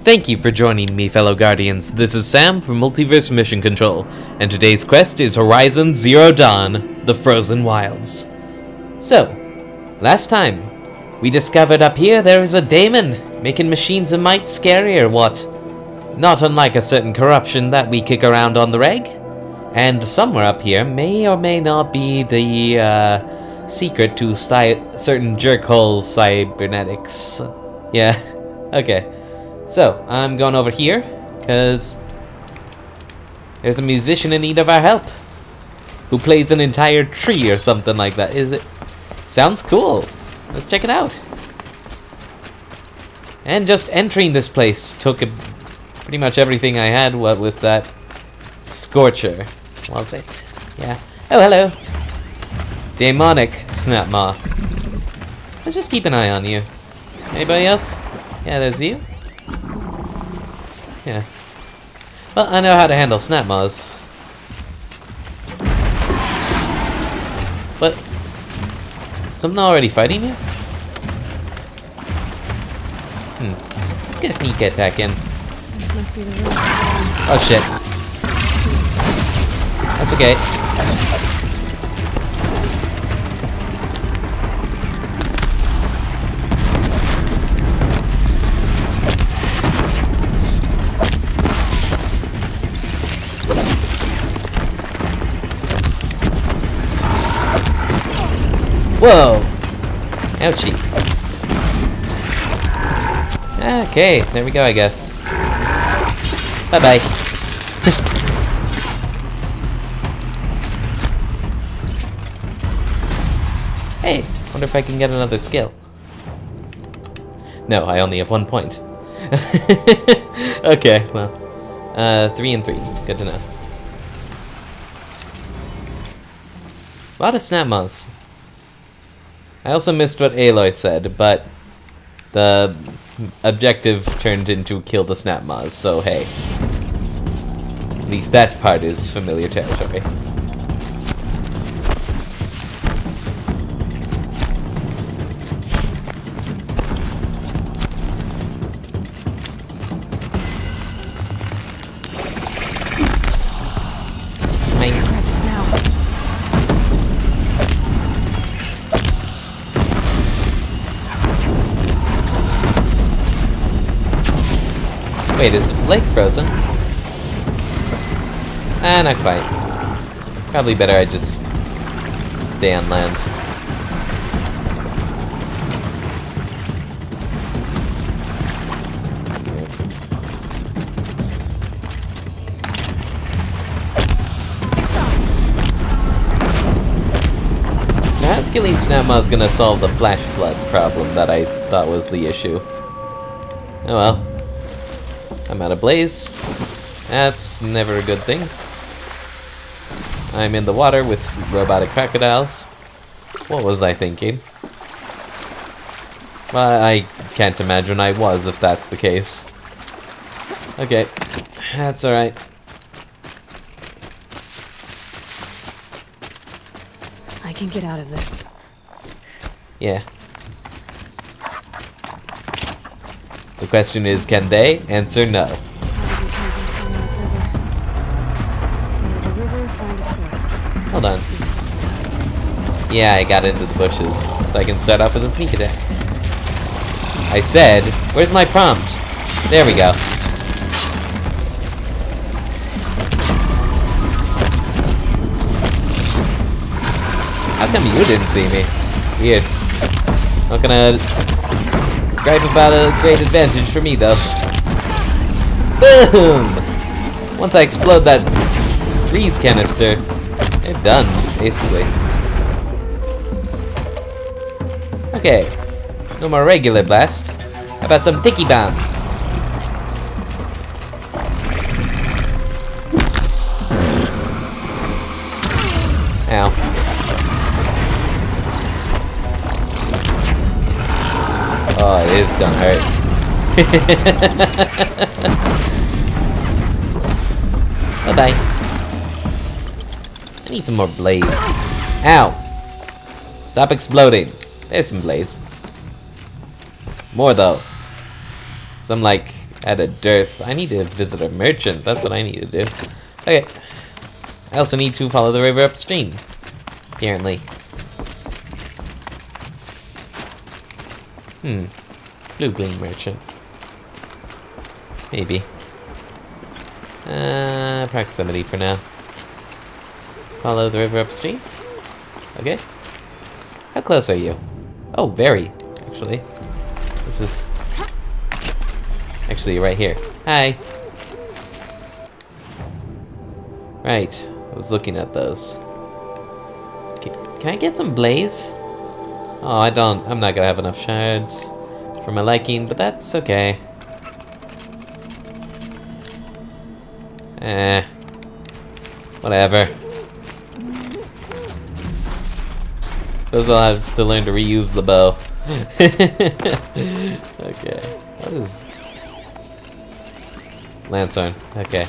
Thank you for joining me, fellow Guardians. This is Sam from Multiverse Mission Control, and today's quest is Horizon Zero Dawn, The Frozen Wilds. So, last time, we discovered up here there is a daemon, making machines a mite scarier, what? Not unlike a certain corruption that we kick around on the reg. And somewhere up here may or may not be the, secret to certain jerkhole cybernetics. Yeah, okay. So, I'm going over here, because there's a musician in need of our help, who plays an entire tree or something like that. Sounds cool. Let's check it out. And just entering this place took pretty much everything I had, what with that Scorcher, was it? Yeah. Oh, hello. Demonic Snapmaw. Let's just keep an eye on you. Anybody else? Yeah, there's you. Yeah. Well, I know how to handle Snapmaws. But something already fighting you? Let's get a sneak attack in. This must be the room. Oh shit. That's okay. Whoa! Ouchie. Okay, there we go, I guess. Bye-bye. Hey, wonder if I can get another skill. No, I only have 1 point. Okay, well. 3 and 3. Good to know. A lot of Snapmaws. I also missed what Aloy said, but the objective turned into kill the Snapmaws, so hey. At least that part is familiar territory. Wait, is the lake frozen? Ah, not quite. Probably better I just stay on land. So how's killing Snapmaws gonna solve the flash flood problem that I thought was the issue? Oh well. I'm out of blaze. That's never a good thing. I'm in the water with robotic crocodiles. What was I thinking? Well, I can't imagine I was if that's the case. Okay, that's alright. I can get out of this. Yeah. The question is, can they? Answer no. Hold on. Yeah, I got into the bushes, so I can start off with a sneak attack. I said, where's my prompt? There we go. How come you didn't see me? Weird. Not gonna gripe about a great advantage for me, though. Boom! Once I explode that freeze canister, they're done, basically. Okay. No more regular blast. How about some Dicky Bomb? Ow. Oh, it is gonna hurt. Bye-bye. I need some more blaze. Ow! Stop exploding. There's some blaze. More though. Some like At a dearth. I need to visit a merchant. That's what I need to do. Okay. I also need to follow the river upstream. Apparently. Blue green merchant. Maybe. Proximity for now. Follow the river upstream. Okay. How close are you? Oh, very, actually. This is... Actually, right here. Hi. Right. I was looking at those. Can I get some blaze? Oh, I don't. I'm not gonna have enough shards for my liking, but that's okay. Whatever. Suppose I'll have to learn to reuse the bow. Okay. What is... Lanthorn. Okay.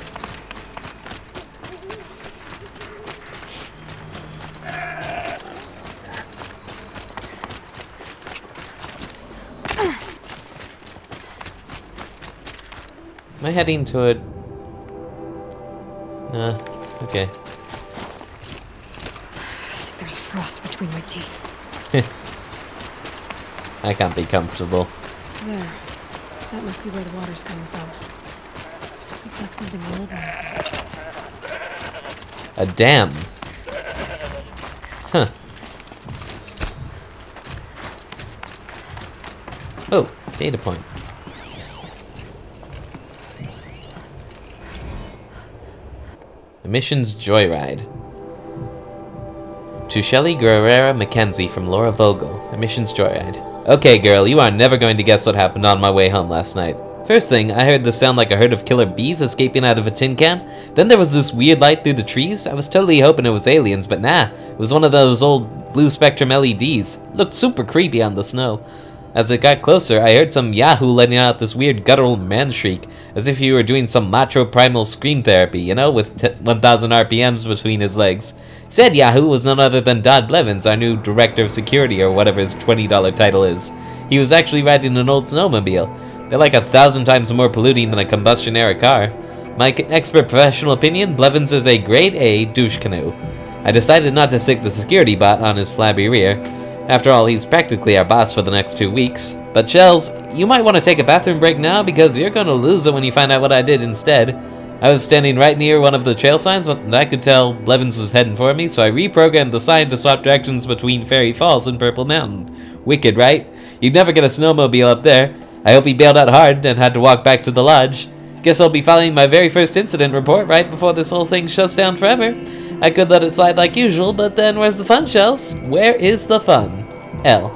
Am I heading to it? No. Okay. There's frost between my teeth. I can't be comfortable. There. That must be where the water's coming from. Looks like something the old ones built. A dam. Huh. Oh, data point. Emissions Joyride. To Shelley Guerrera Mackenzie from Laura Vogel. Emissions Joyride. Okay, girl, you are never going to guess what happened on my way home last night. First thing, I heard this sound like a herd of killer bees escaping out of a tin can. Then there was this weird light through the trees. I was totally hoping it was aliens, but nah. It was one of those old blue spectrum LEDs. It looked super creepy on the snow. As it got closer, I heard some yahoo letting out this weird guttural man shriek, as if he were doing some macho primal scream therapy, you know, with 1,000 RPMs between his legs. Said yahoo was none other than Dodd Blevins, our new director of security, or whatever his $20 title is. He was actually riding an old snowmobile. They're like 1,000 times more polluting than a combustion-era car. My expert professional opinion, Blevins is a grade A douche canoe. I decided not to stick the security bot on his flabby rear. After all, he's practically our boss for the next 2 weeks. But Shells, you might want to take a bathroom break now because you're going to lose it when you find out what I did instead. I was standing right near one of the trail signs and I could tell Blevins was heading for me, so I reprogrammed the sign to swap directions between Fairy Falls and Purple Mountain. Wicked, right? You'd never get a snowmobile up there. I hope he bailed out hard and had to walk back to the lodge. Guess I'll be filing my very first incident report right before this whole thing shuts down forever. I could let it slide like usual, but then where's the fun, Shells? Where is the fun? L.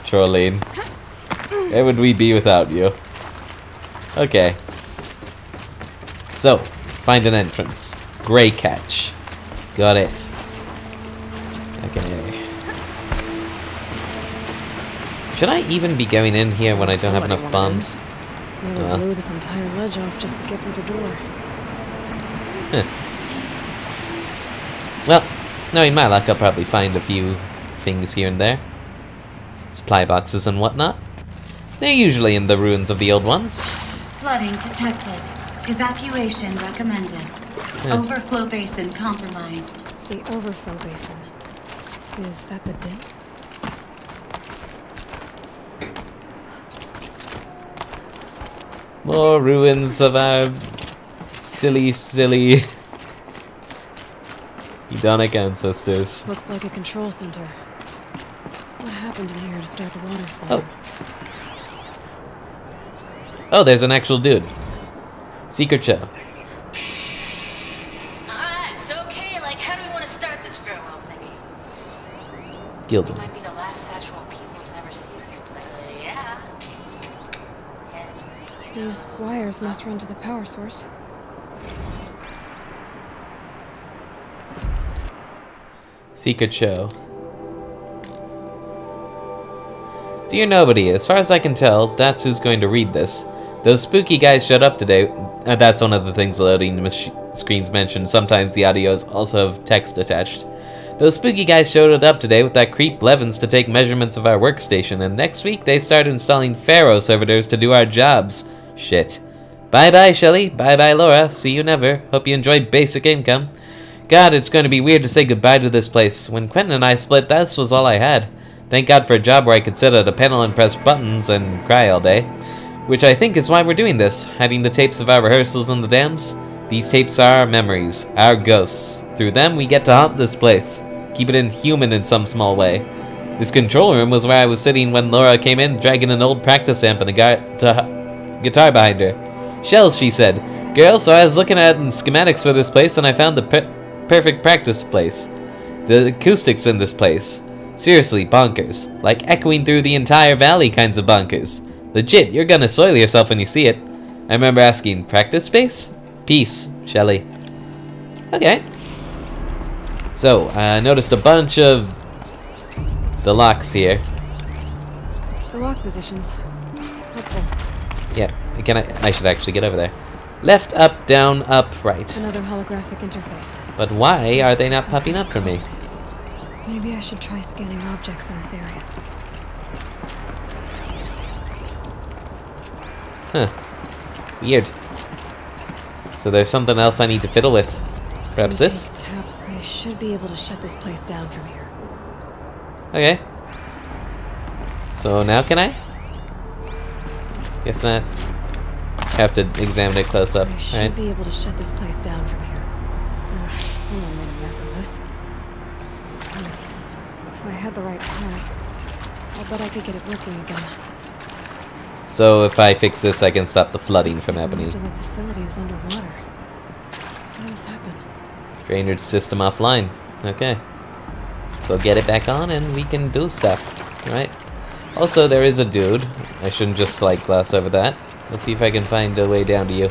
Trolling. Where would we be without you? Okay. So, find an entrance. Gray catch. Got it. Okay. Should I even be going in here when I don't have enough bombs? Nearly blew this entire ledge off just to get through the door. Huh. Well, knowing my luck, I'll probably find a few things here and there. Supply boxes and whatnot. They're usually in the ruins of the old ones. Flooding detected. Evacuation recommended. Overflow basin compromised. The overflow basin. Is that the dip? More ruins of our silly hedonic ancestors. Looks like a control center. What happened in here to start the water flow? Oh, there's an actual dude. Secret show. Alright, it's okay. Like, how do we want to start this farewell thingy? Gildun. We might be the last Satchel people to ever see this place. Yeah. These wires must run to the power source. Secret show. Dear nobody, as far as I can tell, that's who's going to read this. Those spooky guys showed up today. That's one of the things the loading screens mentioned. Sometimes the audios also have text attached. Those spooky guys showed up today with that creep Blevins to take measurements of our workstation, and next week they start installing Pharaoh servitors to do our jobs. Shit. Bye-bye, Shelly. Bye-bye, Laura. See you never. Hope you enjoy basic income. God, it's going to be weird to say goodbye to this place. When Quentin and I split, this was all I had. Thank God for a job where I could sit at a panel and press buttons and cry all day. Which I think is why we're doing this, hiding the tapes of our rehearsals in the dams. These tapes are our memories, our ghosts. Through them, we get to haunt this place. Keep it inhuman in some small way. This control room was where I was sitting when Laura came in, dragging an old practice amp and a guitar behind her. Shells, she said. Girl, so I was looking at schematics for this place, and I found the perfect practice place. The acoustics in this place. Seriously, bonkers. Like echoing through the entire valley kinds of bonkers. Legit, you're gonna soil yourself when you see it. I remember asking, practice space? Peace, Shelly. Okay. So, I noticed a bunch of the locks here. The lock positions. Helpful. Yeah, I should actually get over there. Left, up, down, up, right. Another holographic interface. But why are they not popping up for me? Maybe I should try scanning objects in this area. Huh. Weird. So there's something else I need to fiddle with. Perhaps this? I should be able to shut this place down from here. Okay. So now can I? Guess not. Have to examine it close up. I should be able to shut this place down from here. Someone made a mess of this. If I had the right parts, I'll bet I could get it working again. So if I fix this, I can stop the flooding from happening. Most of the facility is underwater. How did this happen? Grayridge system offline. Okay. So get it back on and we can do stuff. Right? Also, there is a dude. I shouldn't just, like, gloss over that. Let's see if I can find a way down to you.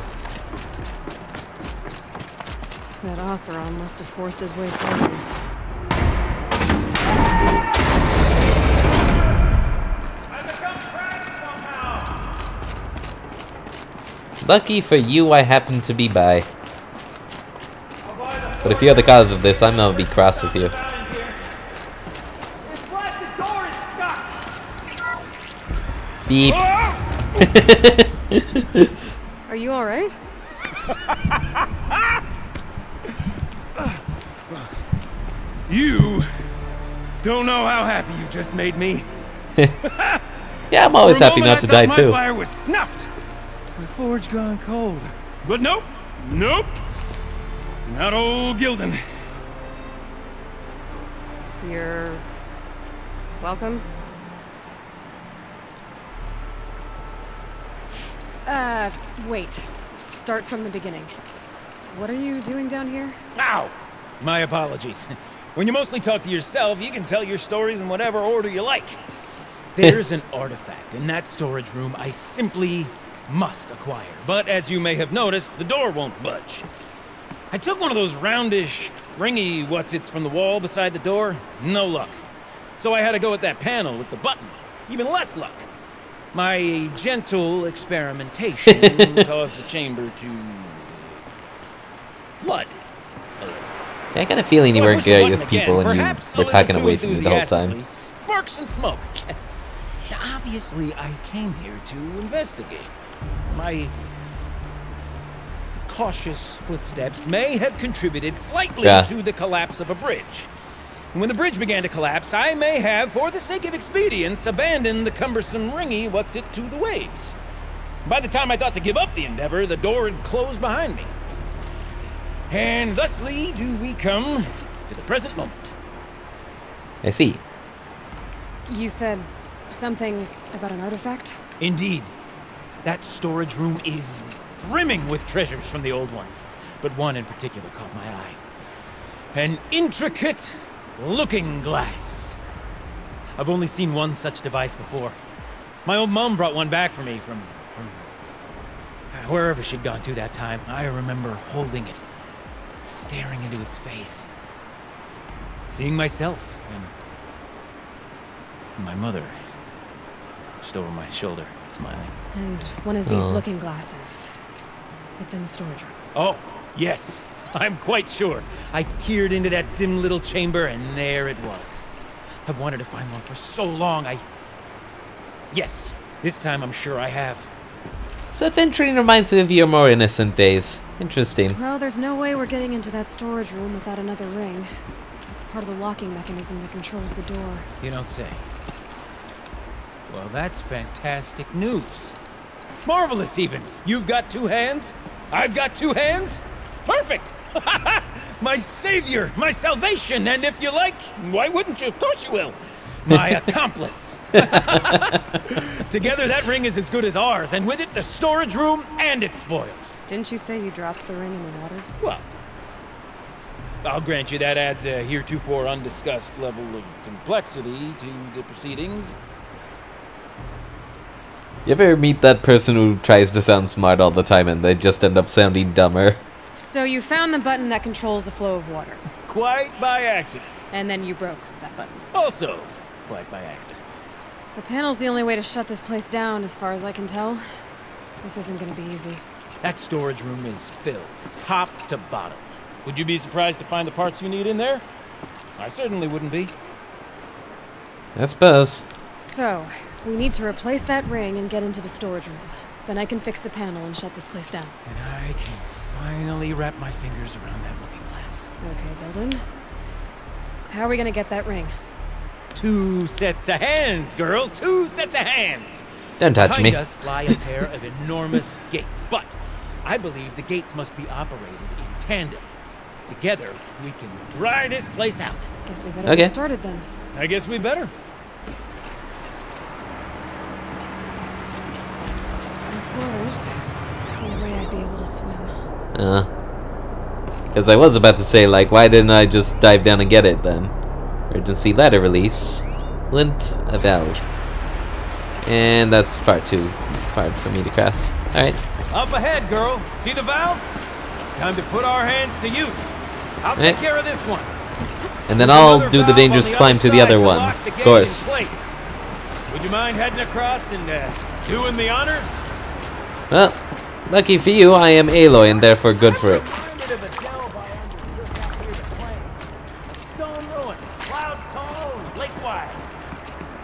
That Oseram must have forced his way through. Lucky for you, I happen to be by. But if you're the cause of this, I'm gonna be cross with you. Beep. Are you alright? You don't know how happy you just made me. Yeah, I'm always happy not to die too. My fire was snuffed. My forge gone cold. But nope. Nope. Not old Gildun. You're welcome. Wait. Start from the beginning. What are you doing down here? Ow! My apologies. When you mostly talk to yourself, you can tell your stories in whatever order you like. There's an artifact in that storage room I simply must acquire. But as you may have noticed, the door won't budge. I took one of those roundish, ringy what's-its from the wall beside the door. No luck. So I had to go with that panel with the button. Even less luck. My gentle experimentation caused the chamber to flood. Yeah, I got a feeling you weren't great with people when you were talking away from me the whole time. Sparks and smoke. Now, obviously, I came here to investigate. My cautious footsteps may have contributed slightly to the collapse of a bridge. And when the bridge began to collapse, I may have, for the sake of expedience, abandoned the cumbersome ringy what's-it to the waves. By the time I thought to give up the endeavor, the door had closed behind me. And thusly do we come to the present moment. I see. You said something about an artifact? Indeed. That storage room is brimming with treasures from the old ones. But one in particular caught my eye. An intricate looking glass. I've only seen one such device before. My old mom brought one back for me from wherever she'd gone to that time. I remember holding it, staring into its face, seeing myself and my mother just over my shoulder, smiling. And one of these looking glasses. It's in the storage room. Oh, yes. I'm quite sure. I peered into that dim little chamber, and there it was. I've wanted to find one for so long, Yes, this time I'm sure I have. So adventuring reminds me of your more innocent days. Interesting. Well, there's no way we're getting into that storage room without another ring. It's part of the locking mechanism that controls the door. You don't say. Well, that's fantastic news. Marvelous, even. You've got 2 hands. I've got 2 hands. Perfect. My savior, my salvation, and if you like, why wouldn't you? Of course you will. My accomplice. Together, that ring is as good as ours, and with it, the storage room and its spoils. Didn't you say you dropped the ring in the water? Well, I'll grant you that adds a heretofore undiscussed level of complexity to the proceedings. You ever meet that person who tries to sound smart all the time and they just end up sounding dumber? So you found the button that controls the flow of water. Quite by accident. And then you broke that button. Also, quite by accident. The panel's the only way to shut this place down, as far as I can tell. This isn't gonna be easy. That storage room is filled, top to bottom. Would you be surprised to find the parts you need in there? I certainly wouldn't be. I suppose. So, we need to replace that ring and get into the storage room. Then I can fix the panel and shut this place down. And I can finally wrap my fingers around that looking glass. Okay, Gildun. How are we gonna get that ring? 2 sets of hands, girl. 2 sets of hands. Don't touch Behind me. us lie a pair of enormous gates, but I believe the gates must be operated in tandem. Together, we can dry this place out. Guess we better Okay. get started then. I guess we better. Waters. No way I'd be able to swim. Because I was about to say, like, why didn't I just dive down and get it then? Emergency ladder release. Lint, a valve. And that's far too hard for me to cross. Alright. Up ahead, girl. See the valve? Time to put our hands to use. I'll take care of this one. And then There's I'll another do the valve dangerous on the climb other to the side other to one. lock the Of gate course. in place. Would you mind heading across and doing the honors? Well, lucky for you, I am Aloy and therefore good for it. Stone ruin, cloud cone, lake wide.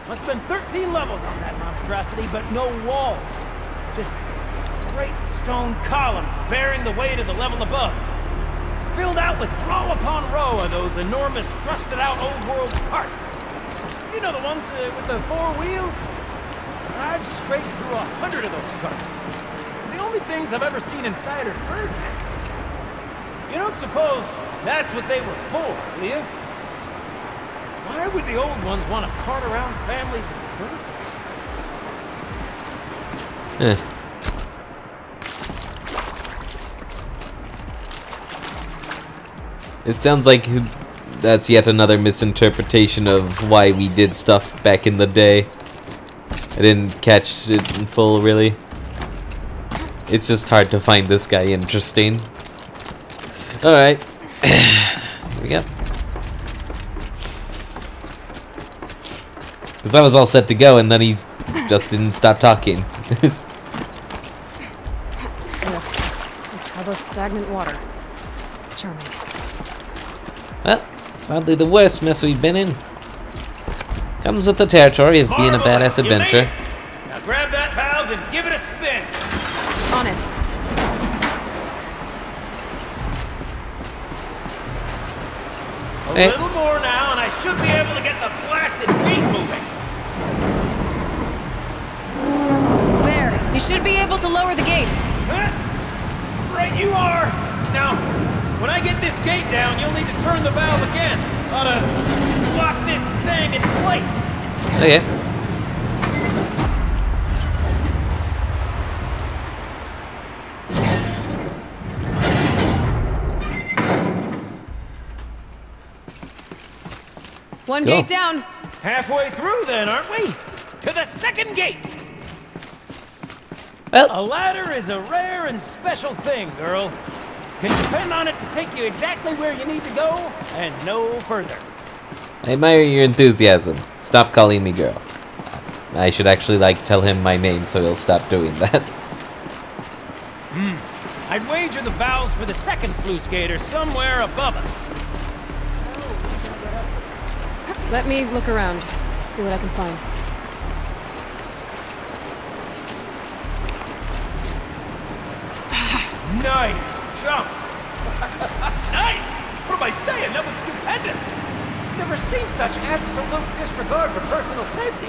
Must have been 13 levels on that monstrosity, but no walls. Just great stone columns bearing the weight of the level above. Filled out with row upon row of those enormous, rusted-out old-world carts. You know the ones with the 4 wheels? I've scraped through 100 of those carts. The only things I've ever seen inside are bird nests. You don't suppose that's what they were for, do you? Why would the old ones want to cart around families of birds? It sounds like that's yet another misinterpretation of why we did stuff back in the day. I didn't catch it in full, really. It's just hard to find this guy interesting. Alright. Here we go. Because I was all set to go and then he just didn't stop talking. Tub of stagnant water. Charming. Well, it's hardly the worst mess we've been in. Comes with the territory of being a badass adventure. Now grab that valve and give it a spin. On it. A Hey. little more now, and I should be able to get the blasted gate moving. There. You should be able to lower the gate. Huh? Right you are. Now, when I get this gate down, you'll need to turn the valve again. Ought to lock this thing in place. Okay. One Cool. gate down. Halfway through then, aren't we? To the second gate. Well, A ladder is a rare and special thing, girl. Can depend on it to take you exactly where you need to go, and no further. I admire your enthusiasm. Stop calling me girl. I should actually, like, tell him my name so he'll stop doing that. I'd wager the valves for the second sluice gate are somewhere above us. Let me look around, see what I can find. Nice jump! Nice! What am I saying? That was stupendous! Never seen such absolute disregard for personal safety.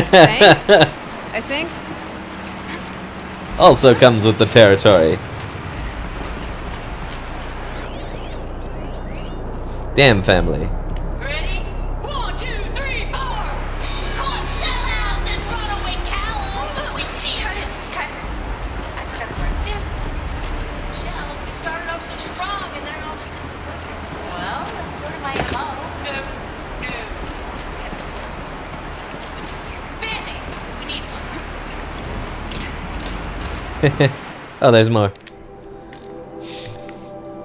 Thanks, I think. Also comes with the territory. Damn family. Ready? 1, 2, 3, 4! Caught sellouts and runaway cowards! We see her. I forgot the words too. Shells, we started off so strong and they're all just in the focus. Well, that's sort of my MO. No. Expanding. We need one. Oh, there's more.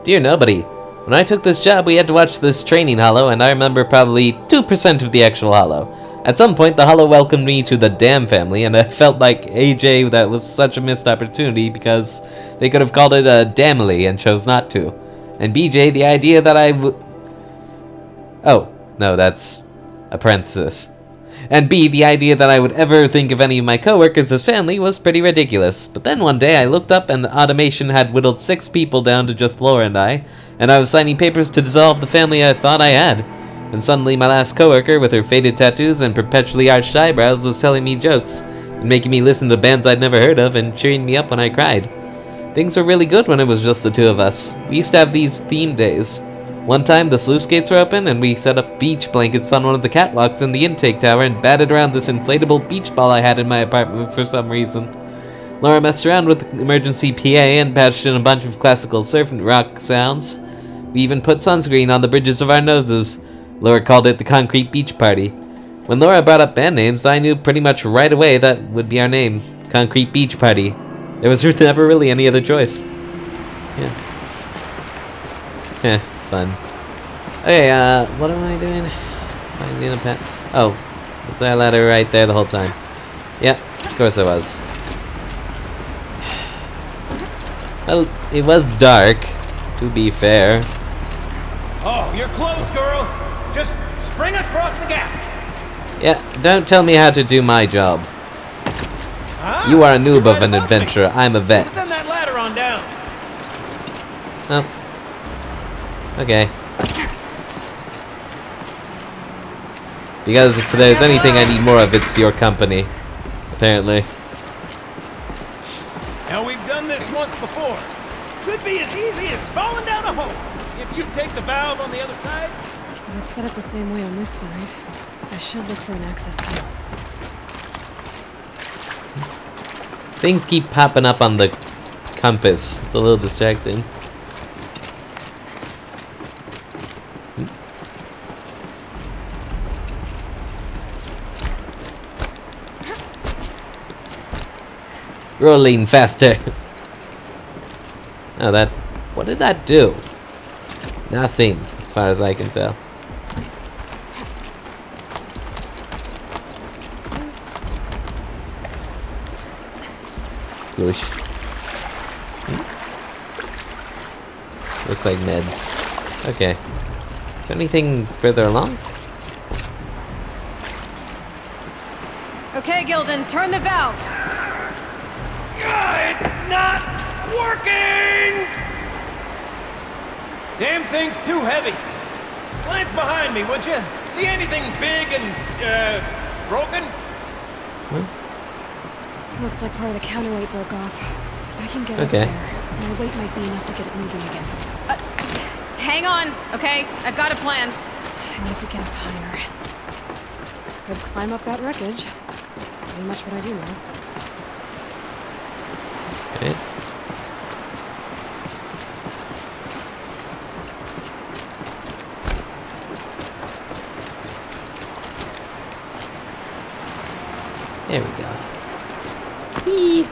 Dear nobody. When I took this job, we had to watch this training holo, and I remember probably 2% of the actual holo. At some point, the holo welcomed me to the damn family, and I felt like AJ that was such a missed opportunity because they could have called it a damily and chose not to. And BJ, the idea that Oh, no, that's a parenthesis. And B, the idea that I would ever think of any of my coworkers as family was pretty ridiculous. But then one day I looked up and the automation had whittled 6 people down to just Laura and I was signing papers to dissolve the family I thought I had. And suddenly my last coworker, with her faded tattoos and perpetually arched eyebrows, was telling me jokes, and making me listen to bands I'd never heard of, and cheering me up when I cried. Things were really good when it was just the two of us. We used to have these theme days. One time the sluice gates were open, and we set up beach blankets on one of the catwalks in the intake tower and batted around this inflatable beach ball I had in my apartment for some reason. Laura messed around with the emergency PA and patched in a bunch of classical surf and rock sounds. We even put sunscreen on the bridges of our noses. Laura called it the Concrete Beach Party. When Laura brought up band names, I knew pretty much right away that would be our name. Concrete Beach Party. There was never really any other choice. Yeah. Heh, fun. Okay, what am I doing? Finding a pet. Oh, was that ladder right there the whole time? Yep, of course I was. Well, it was dark, to be fair. Oh, you're close, girl. Just spring across the gap. Yeah, don't tell me how to do my job. Huh? You are a noob You're of an right above me. adventurer. I'm a vet. Send that ladder on down. Oh. Okay. Because if there's anything I need more of, it's your company. Apparently. Now, we've done this once before. Could be as easy as falling down a hole. If you take the valve on the other side. It's set up the same way on this side. I should look for an access key. Things keep popping up on the compass. It's a little distracting. Rolling faster. Oh, that... What did that do? Nothing, as far as I can tell. Whoosh. Looks like meds. Okay. Is there anything further along? Okay, Gildun, turn the valve. It's not working! Damn thing's too heavy. Glance behind me, would you? See anything big and, broken? Looks like part of the counterweight broke off. If I can get Okay. up there, my weight might be enough to get it moving again. Hang on, okay? I've got a plan. I need to get up higher. Could climb up that wreckage. That's pretty much what I do now. Okay. There we go. Whee!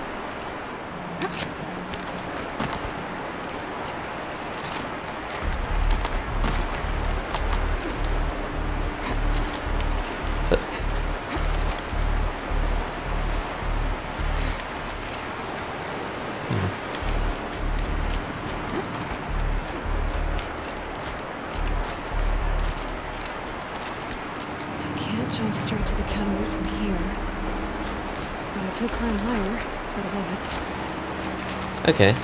could climb higher, but I won't. Okay.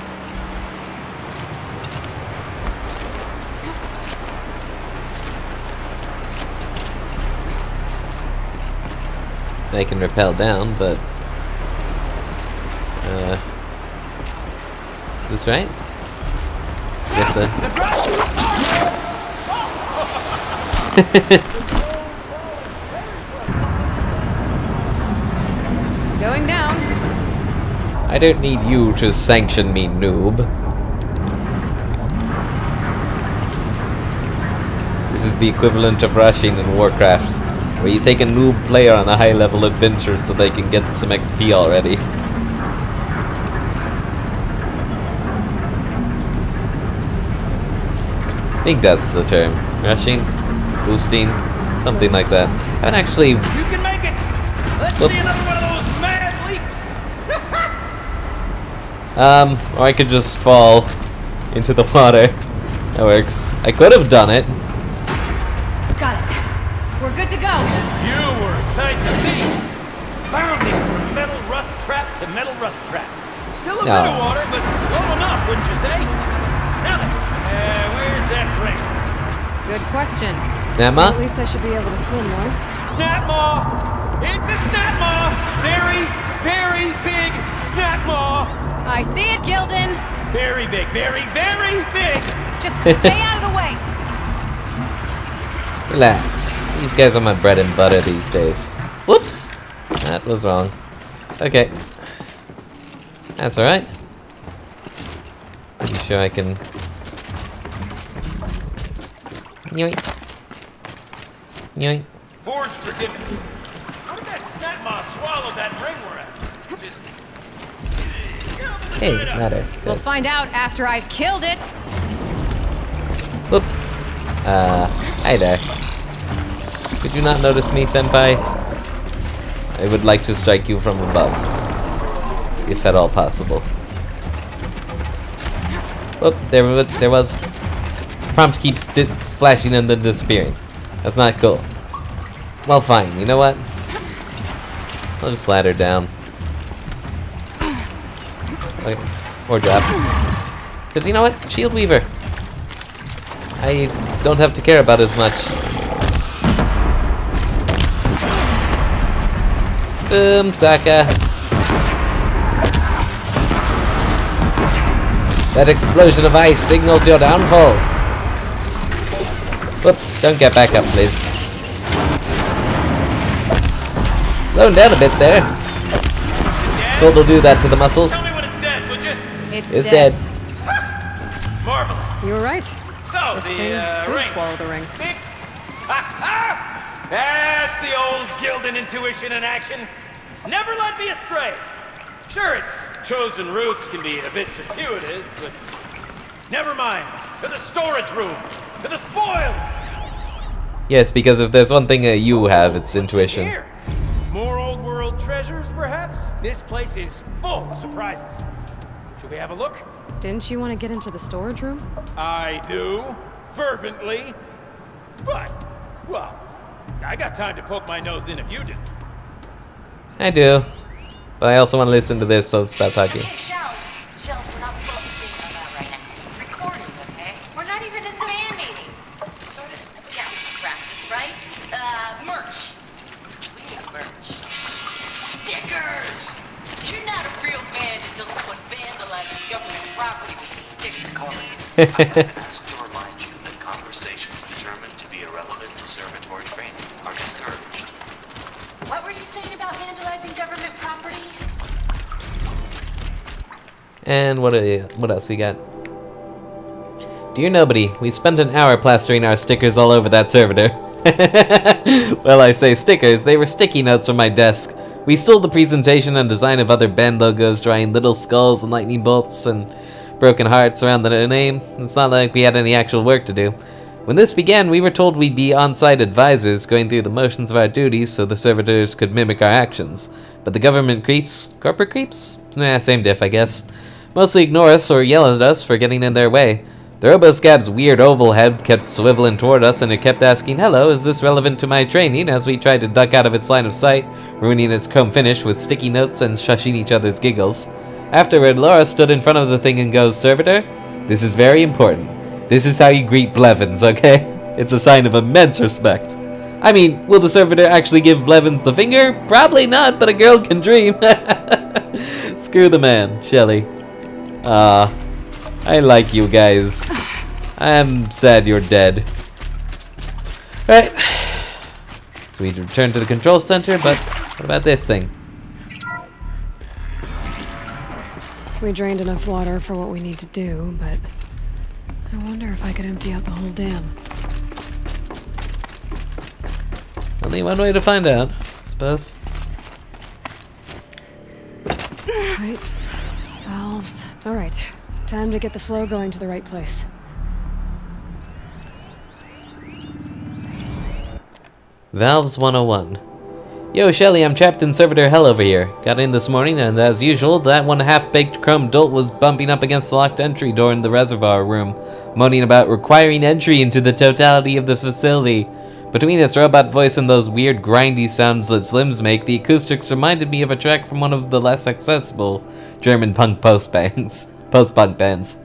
They can rappel down, but this right? Yes, sir. Going down. I don't need you to sanction me, noob. This is the equivalent of rushing in Warcraft, where you take a noob player on a high-level adventure so they can get some XP already. I think that's the term. Rushing? Boosting? Something like that. I haven't actually... You can make it! Let's see another one of those mad leaps! Or I could just fall into the water. That works. I could have done it. Got it. We're good to go. You were a sight to see! Bounding from metal rust trap to metal rust trap. Still a bit of water, but low enough, wouldn't you say? Now then, where's that ring? Good question. Snapma? At least I should be able to swim more. Snapmaw! It's a snapmaw! Very, very big snapmaw! I see it, Gildun. Very big, very, very big! Just stay out of the way. Relax. These guys are my bread and butter these days. Whoops! That was wrong. Okay. That's alright. Pretty sure I can... Yoink. Yoink. Forge, forgive me. How did that snapmaw swallow that ring we're at? Just... Hey, ladder. We'll Good. find out after I've killed it. Whoop. Hi there. Could you not notice me, senpai? I would like to strike you from above. If at all possible. Whoop, there was... Prompt keeps flashing and then disappearing. That's not cool. Well, fine. You know what? I'll just ladder down. Okay. Or drop. Because you know what? Shield Weaver. I don't have to care about as much. Boom, Saka. That explosion of ice signals your downfall. Whoops, don't get back up, please. Slowing down a bit there. Cold will do that to the muscles. Tell me when it's dead, would you? It's dead. Marvelous. You were right. So, This the thing did ring. swallow the ring. Big. That's the old Gildun intuition in action. It's never led me astray. Sure, its chosen routes can be a bit circuitous, but never mind. To the storage room. To the spoils. Yes, because if there's one thing you have, it's intuition. Here. More old world treasures, perhaps? This place is full of surprises. Should we have a look? Didn't you want to get into the storage room? I do, fervently. But, well, I got time to poke my nose in if you didn't. I do. But I also want to listen to this, so stop talking. Okay, shelves. Shelves, we're not focusing on that right now. Recording, okay? We're not even in the band meeting. Sort of, yeah, practice, right? Merch. We need merch. Stickers! You're not a real band until someone vandalizes government property with your sticker coins. I have been asked to remind you that conversations determined to be irrelevant to servitory training are discouraged. What were you saying about vandalizing government property? And what else you got? Dear nobody, we spent an hour plastering our stickers all over that servitor. Well, I say stickers, they were sticky notes from my desk. We stole the presentation and design of other band logos, drawing little skulls and lightning bolts and broken hearts around the name. It's not like we had any actual work to do. When this began, we were told we'd be on-site advisors, going through the motions of our duties so the servitors could mimic our actions. But the government creeps, corporate creeps? Nah, same diff, I guess. Mostly ignore us or yell at us for getting in their way. The Roboscab's weird oval head kept swiveling toward us, and it kept asking, "Hello, is this relevant to my training?" as we tried to duck out of its line of sight, ruining its chrome finish with sticky notes and shushing each other's giggles. Afterward, Laura stood in front of the thing and goes, "Servitor, this is very important. This is how you greet Blevins, okay? It's a sign of immense respect." I mean, will the servitor actually give Blevins the finger? Probably not, but a girl can dream. Screw the man, Shelley. I like you guys. I'm sad you're dead. Right. So we return to the control center, but what about this thing? We drained enough water for what we need to do, but I wonder if I could empty out the whole dam. Only one way to find out, I suppose. Pipes, valves. All right, time to get the flow going to the right place. Valves 101. Yo, Shelly, I'm trapped in Servitor Hell over here. Got in this morning, and as usual, that one half-baked chrome dolt was bumping up against the locked entry door in the reservoir room, moaning about requiring entry into the totality of the facility. Between its robot voice and those weird grindy sounds that Slims make, the acoustics reminded me of a track from one of the less accessible German punk post-punk bands.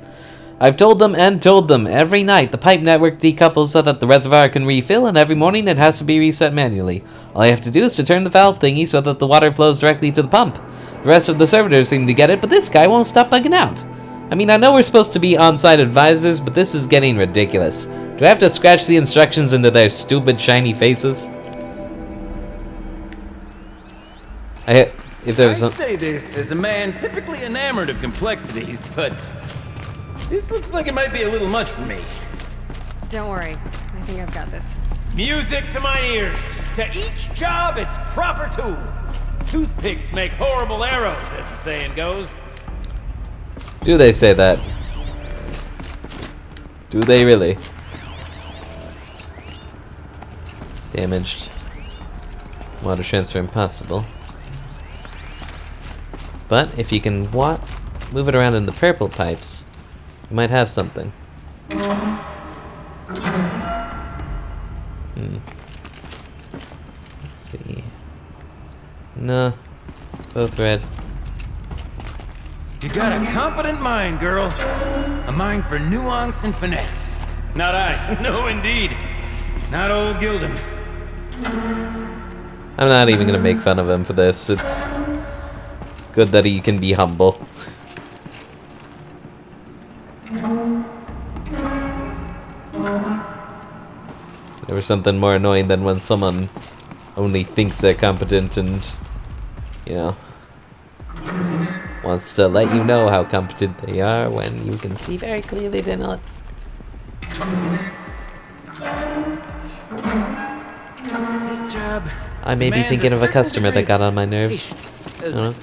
I've told them and told them, every night the pipe network decouples so that the reservoir can refill, and every morning it has to be reset manually. All I have to do is to turn the valve thingy so that the water flows directly to the pump. The rest of the servitors seem to get it, but this guy won't stop bugging out. I mean, I know we're supposed to be on-site advisors, but this is getting ridiculous. Do I have to scratch the instructions into their stupid shiny faces? I say this as a man typically enamored of complexities, but this looks like it might be a little much for me. Don't worry, I think I've got this. Music to my ears. To each job, its proper tool. Toothpicks make horrible arrows, as the saying goes. Do they say that? Do they really? Damaged. Water transfer impossible. But if you can move it around in the purple pipes, you might have something. Let's see. No, both red. You got a competent mind, girl. A mind for nuance and finesse. Not I. No, indeed. Not old Gildun. I'm not even gonna make fun of him for this. It's good that he can be humble. There was something more annoying than when someone only thinks they're competent and, you know, wants to let you know how competent they are when you can see very clearly they're not. This job. I may be thinking of a customer that got on my nerves. I don't know.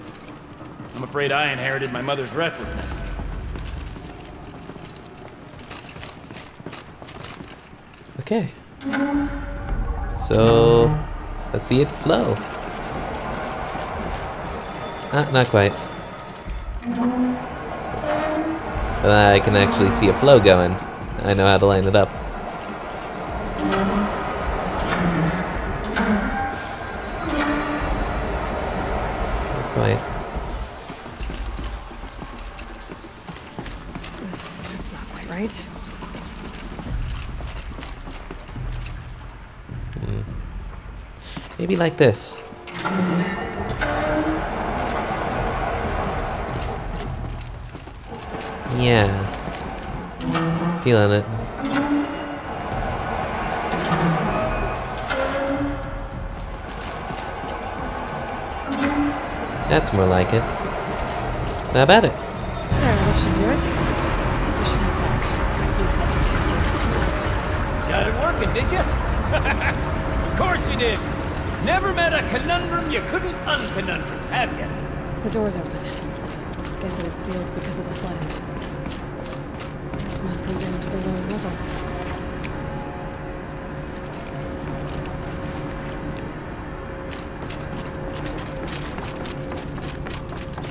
I'm afraid I inherited my mother's restlessness. Okay. So, let's see it flow. Ah, not quite. But I can actually see a flow going. I know how to line it up. Not quite. That's not quite right. Maybe like this. Yeah. Feeling it. That's more like it. So how about it? There, that should do it. We should head back. See if that's Got it working, did you? Of course you did. Never met a conundrum you couldn't unconundrum, have you? The door's open. Guessing it's sealed because of the flooding. This must go down to the lower level.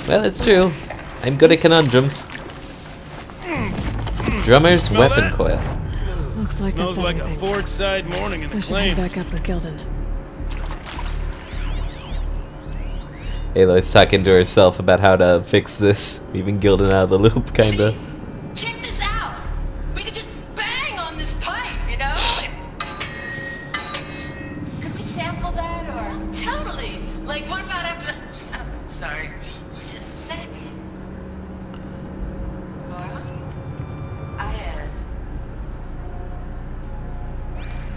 Well, it's true. I'm good at conundrums. Drummer's Smell weapon that? coil. Looks like Smells that's like a everything. forge side morning in the I should head claim. back up with Gildun. Aloy's talking to herself about how to fix this, leaving Gildun out of the loop, kinda. Check this out. We could just bang on this pipe, you know? Could we sample that or? Totally. Like, what about after the... Oh, sorry. Just a sec. Laura?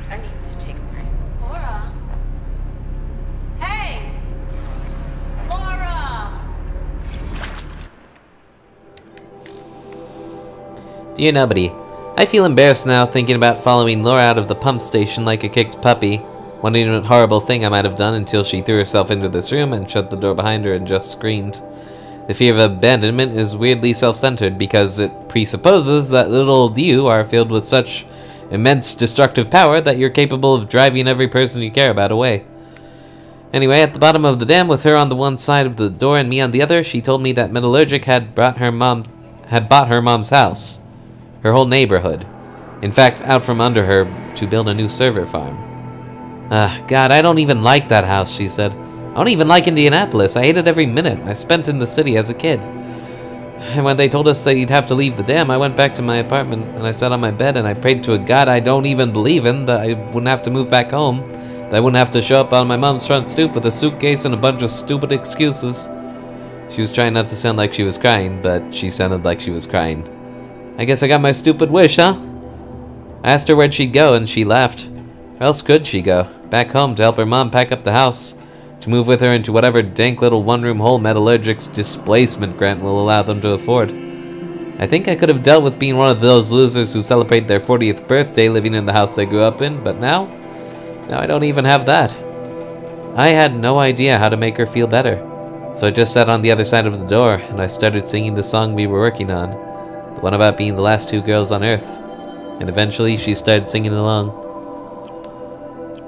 I need to take a break. Laura? Hey! Laura! Dear nobody, I feel embarrassed now thinking about following Laura out of the pump station like a kicked puppy, wondering what horrible thing I might have done until she threw herself into this room and shut the door behind her and just screamed. The fear of abandonment is weirdly self-centered because it presupposes that little old you are filled with such immense destructive power that you're capable of driving every person you care about away. Anyway, at the bottom of the dam with her on the one side of the door and me on the other, she told me that Metallurgic had bought her mom's house. Her whole neighborhood. In fact, out from under her to build a new server farm. God, I don't even like that house, she said. I don't even like Indianapolis. I hated every minute I spent in the city as a kid. And when they told us that you'd have to leave the dam, I went back to my apartment and I sat on my bed and I prayed to a God I don't even believe in that I wouldn't have to move back home. That I wouldn't have to show up on my mom's front stoop with a suitcase and a bunch of stupid excuses. She was trying not to sound like she was crying, but she sounded like she was crying. I guess I got my stupid wish, huh? I asked her where'd she go and she laughed. Where else could she go? Back home to help her mom pack up the house. To move with her into whatever dank little one-room hole Metallurgic's displacement grant will allow them to afford. I think I could have dealt with being one of those losers who celebrate their 40th birthday living in the house they grew up in, but now I don't even have that. I had no idea how to make her feel better. So I just sat on the other side of the door, and I started singing the song we were working on. The one about being the last two girls on Earth. And eventually she started singing along.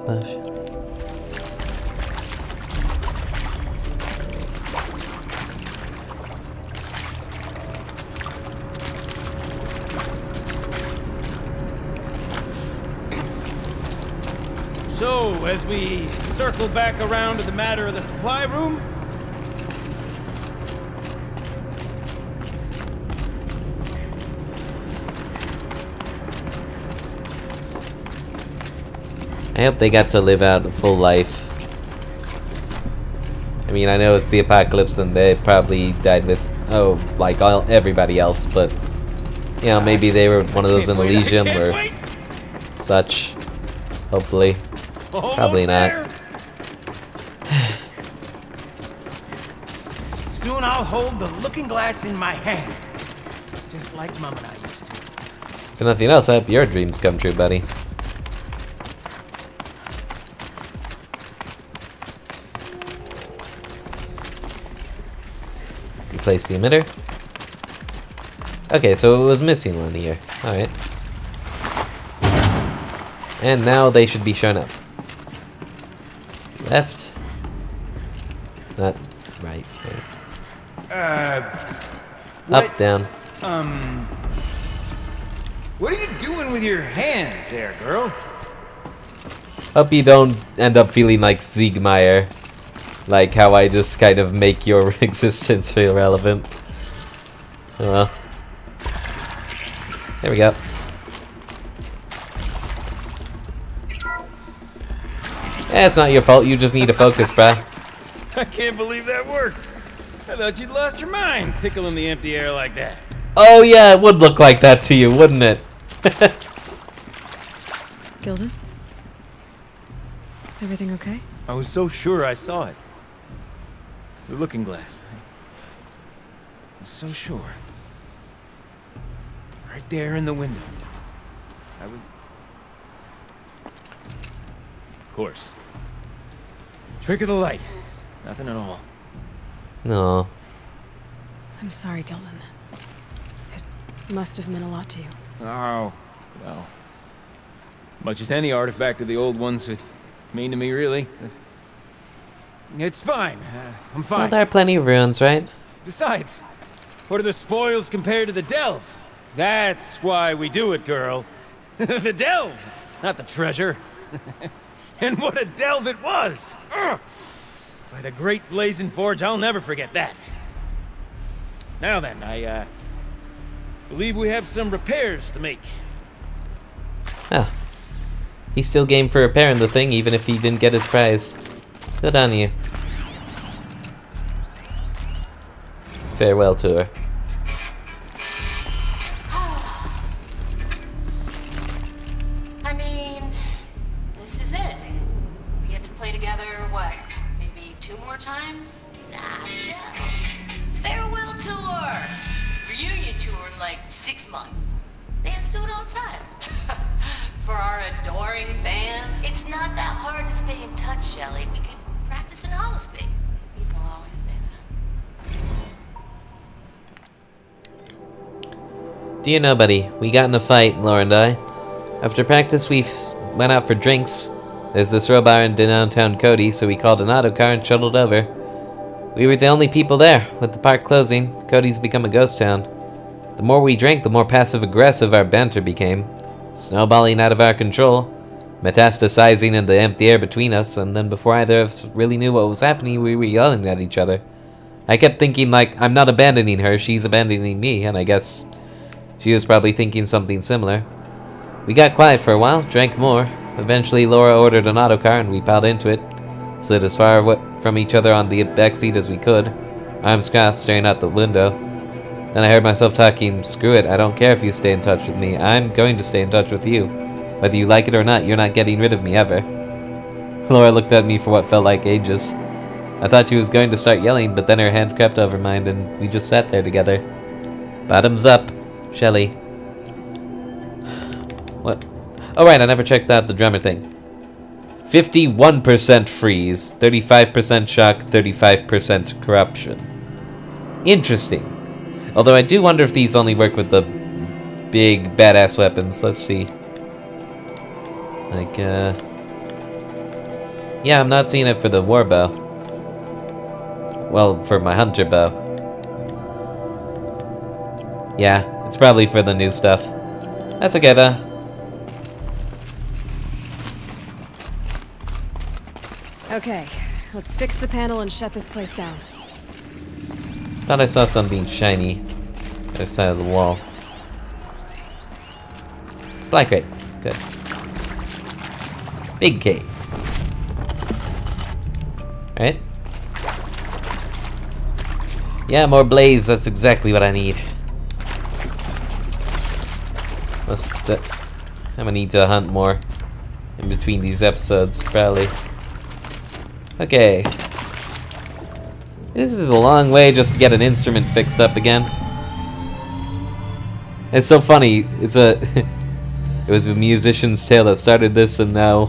Lush. So, as we circle back around to the matter of the supply room, I hope they got to live out a full life. I mean, I know it's the apocalypse and they probably died with, like everybody else, but, you know, maybe they were one of those in Elysium or such. Hopefully. Probably not. soon I'll hold the looking glass in my hand, just like Mom and I used to. If nothing else, I hope your dreams come true, buddy. Replace the emitter. Okay, so it was missing one here. Alright. And now they should be showing up. Left. Not right. Up, down. What are you doing with your hands there, girl? Hope you don't end up feeling like Siegmeyer. Like how I just kind of make your existence feel relevant. Oh well. There we go. Eh, it's not your fault, you just need to focus, bruh. I can't believe that worked. I thought you'd lost your mind, tickling the empty air like that. Oh yeah, it would look like that to you, wouldn't it? Gildun? Everything okay? I was so sure I saw it. The looking glass. I was so sure. Right there in the window. I would... Of course. Trick of the light. Nothing at all. No. I'm sorry, Gildun. It must have meant a lot to you. Oh, well. Much as any artifact of the old ones would mean to me, really. It's fine. I'm fine. Well, there are plenty of ruins, right? Besides, what are the spoils compared to the delve? That's why we do it, girl. The delve, not the treasure. And what a delve it was! Ugh. By the great blazing forge, I'll never forget that. Now then, I believe we have some repairs to make. Oh. He's still game for repairing the thing, even if he didn't get his prize. Good on you. Farewell tour. I mean, this is it. We get to play together, what, maybe 2 more times? Nah, shells. Farewell tour! Reunion tour in like 6 months. Let's do it all the time. For our adoring fans. It's not that hard to stay in touch, Shelly. We could practice in holospace. People always say that. Dear nobody, we got in a fight, Laura and I. After practice, we went out for drinks. There's this robot in downtown Cody, so we called an auto car and shuttled over. We were the only people there. With the park closing, Cody's become a ghost town. The more we drank, the more passive-aggressive our banter became. Snowballing out of our control, metastasizing in the empty air between us, and then before either of us really knew what was happening, we were yelling at each other. I kept thinking, like, I'm not abandoning her, she's abandoning me, and I guess she was probably thinking something similar. We got quiet for a while, drank more. Eventually, Laura ordered an autocar, and we piled into it. Slid as far from each other on the backseat as we could, arms crossed, staring out the window. Then I heard myself talking, screw it, I don't care if you stay in touch with me, I'm going to stay in touch with you. Whether you like it or not, you're not getting rid of me ever. Laura looked at me for what felt like ages. I thought she was going to start yelling, but then her hand crept over mine and we just sat there together. Bottoms up, Shelly. What? Oh right, I never checked out the drummer thing. 51% freeze, 35% shock, 35% corruption. Interesting. Although I do wonder if these only work with the big badass weapons. Let's see. Like, yeah, I'm not seeing it for the war bow. Well, for my hunter bow. Yeah, it's probably for the new stuff. That's okay though. Okay, let's fix the panel and shut this place down. Thought I saw something shiny other side of the wall. It's black crate. Good. Big cave. Right? Yeah, more blaze. That's exactly what I need. I'm gonna need to hunt more in between these episodes, probably. Okay. This is a long way just to get an instrument fixed up again. It's so funny. It's a it was a musician's tale that started this, and now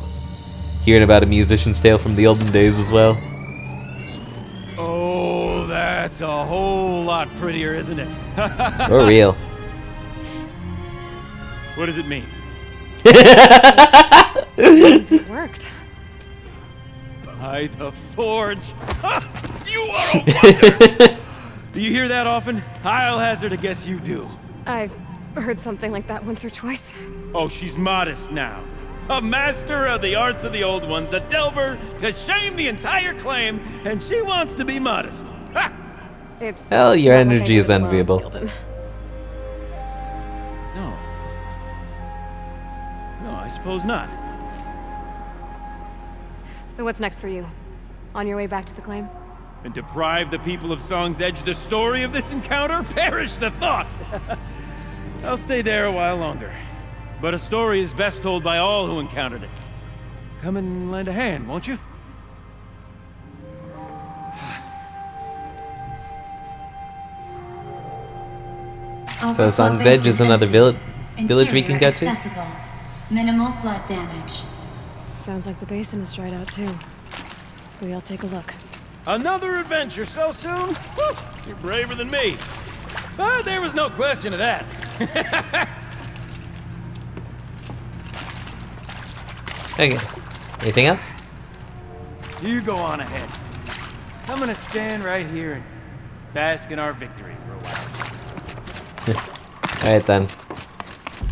hearing about a musician's tale from the olden days as well. Oh, that's a whole lot prettier, isn't it? For real. What does it mean? It worked. By the forge. You are a wonder. Do you hear that often? I'll hazard to guess you do. I've heard something like that once or twice. Oh, she's modest now. A master of the arts of the old ones, a delver to shame the entire claim, and she wants to be modest. Ha! It's Hell, your not like energy I is know the enviable. world, Gildun. No, I suppose not. So what's next for you? On your way back to the claim? And deprive the people of Song's Edge the story of this encounter? Perish the thought! I'll stay there a while longer. But a story is best told by all who encountered it. Come and lend a hand, won't you? So Song's Edge is another village we can go to? Accessible. Minimal flood damage. Sounds like the basin is dried out too. Maybe I'll take a look. Another adventure so soon? Whew, you're braver than me. But there was no question of that. Okay. Anything else? You go on ahead. I'm gonna stand right here and bask in our victory for a while. Alright then.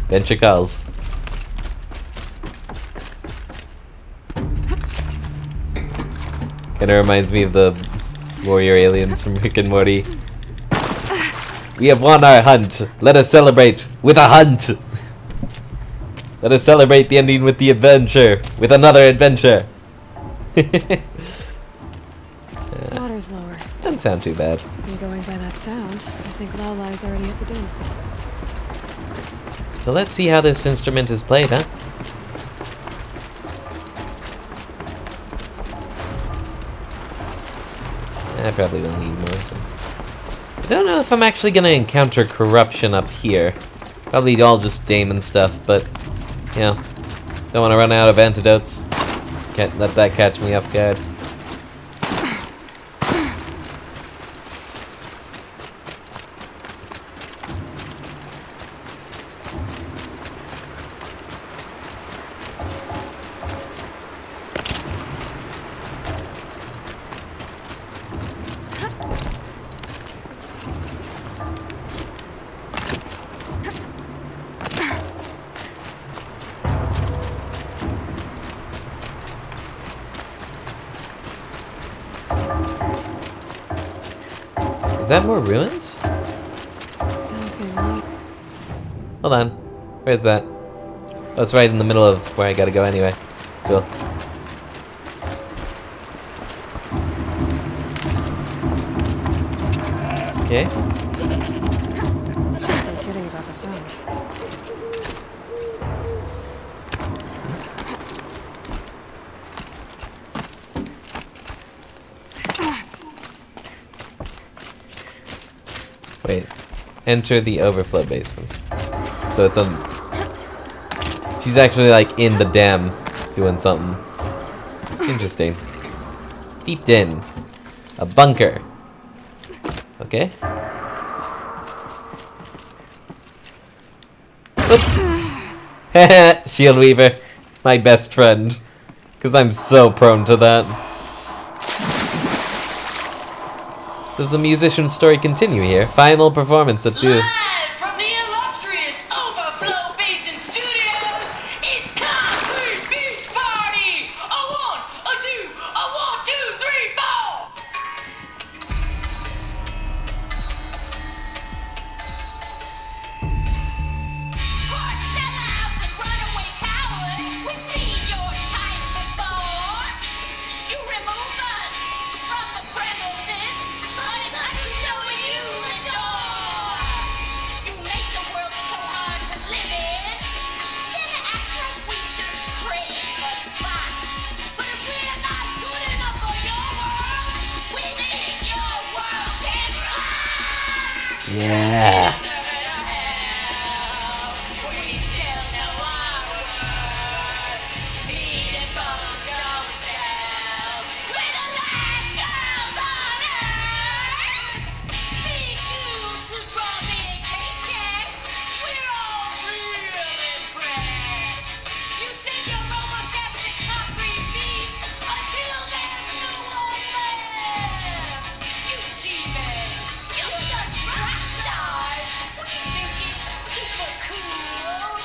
Venture calls. Kinda reminds me of the warrior aliens from Rick and Morty. We have won our hunt. Let us celebrate with a hunt. Let us celebrate the ending with the adventure. With another adventure. Water's lower. Doesn't sound too bad. And going by that sound, I think Laulai's already at the den. So let's see how this instrument is played, huh? I probably will need more things. I don't know if I'm actually gonna encounter corruption up here. Probably all just Damon stuff, but yeah. Don't want to run out of antidotes. Can't let that catch me off guard. Is that more ruins? Sounds getting late. Hold on. Where's that? Oh, it's right in the middle of where I gotta go anyway. Cool. Okay. I'm kidding about the sound. Wait. Enter the overflow basin. So it's on. She's actually like in the dam doing something. Interesting. Deep in. A bunker. Okay. Oops. Shield Weaver. My best friend. Because I'm so prone to that. Does the musician's story continue here? Final performance at 2. Live from the illustrious Overflow Basin Studios, it's Concrete Beach Party! A 1, a 2, a 1, 2, 3, 4! Court sellouts and runaway cowards, we've seen your type before. You remove us from the premises, but it's us who's showing you the door. You make the world so hard to live in, then act like we should crave a spot. But if we're not good enough for your world, we think your world can rock. Yeah. We still know our worth. Beat and bum don't sell. We're the last girls on earth. Big dudes who draw big paychecks. We're all real impressed. You sing your romantic concrete beat until there's no one left. You cheated. You're such rock stars. We think it's super cool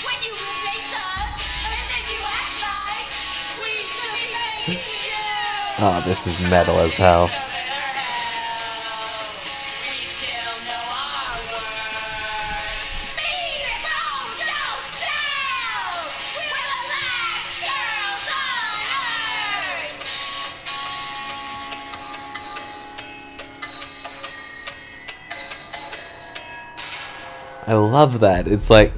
when you replace us and then you act like we should be making you. Oh, this is metal as hell. We still know our worth. Beat and bone don't sell. We're the last girls on earth. I love that. It's like,